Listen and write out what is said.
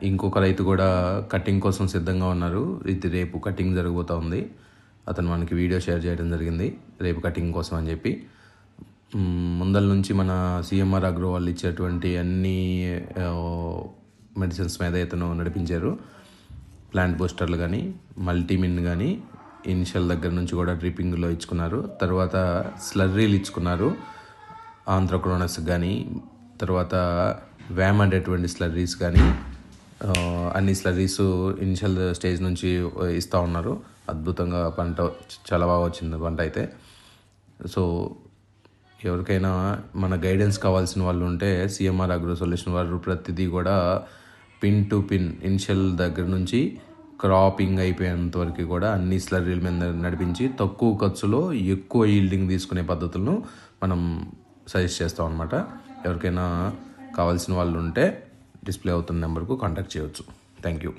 ఇంకొక రైతు కూడా కటింగ్ కోసం సిద్ధంగా ఉన్నారు. ఇది రేపు కటింగ్ జరగబోతూ ఉంది. అతను మనకి వీడియో షేర్ చేయడం జరిగింది రేపు కటింగ్ కోసం అని చెప్పి. ముందల నుంచి మన సిఎంఆర్ అగ్రో వాళ్ళు ఇచ్చేటువంటి అన్ని మెడిసిన్స్ మీద ఇతను నడిపించారు. ప్లాంట్ బూస్టర్లు కానీ, మల్టీమిన్ కానీ, ఇనిషియల్ దగ్గర నుంచి కూడా డ్రిప్పింగ్లో ఇచ్చుకున్నారు. తర్వాత స్లర్రీలు ఇచ్చుకున్నారు. ఆంథ్రక్రోనస్ కానీ, తర్వాత వ్యామ్ అనేటువంటి స్లర్రీస్ కానీ, అన్ని స్లర్రీస్ ఇనిషియల్ స్టేజ్ నుంచి ఇస్తూ ఉన్నారు. అద్భుతంగా పంట చాలా బాగా వచ్చింది పంట అయితే. సో ఎవరికైనా మన గైడెన్స్ కావాల్సిన వాళ్ళు ఉంటే సిఎంఆర్ అగ్రో సొల్యూషన్ వారు ప్రతిదీ కూడా పిన్ టు పిన్ ఇనిషియల్ దగ్గర నుంచి క్రాపింగ్ అయిపోయేంత వరకు కూడా అన్ని స్లర్రీల మీద నడిపించి తక్కువ ఖర్చులో ఎక్కువ ఈల్డింగ్ తీసుకునే పద్ధతులను మనం సజెస్ట్ చేస్తాం అన్నమాట. ఎవరికైనా కావాల్సిన వాళ్ళు ఉంటే డిస్ప్లే అవుతున్న నెంబర్కు కాంటాక్ట్ చేయవచ్చు. Thank you.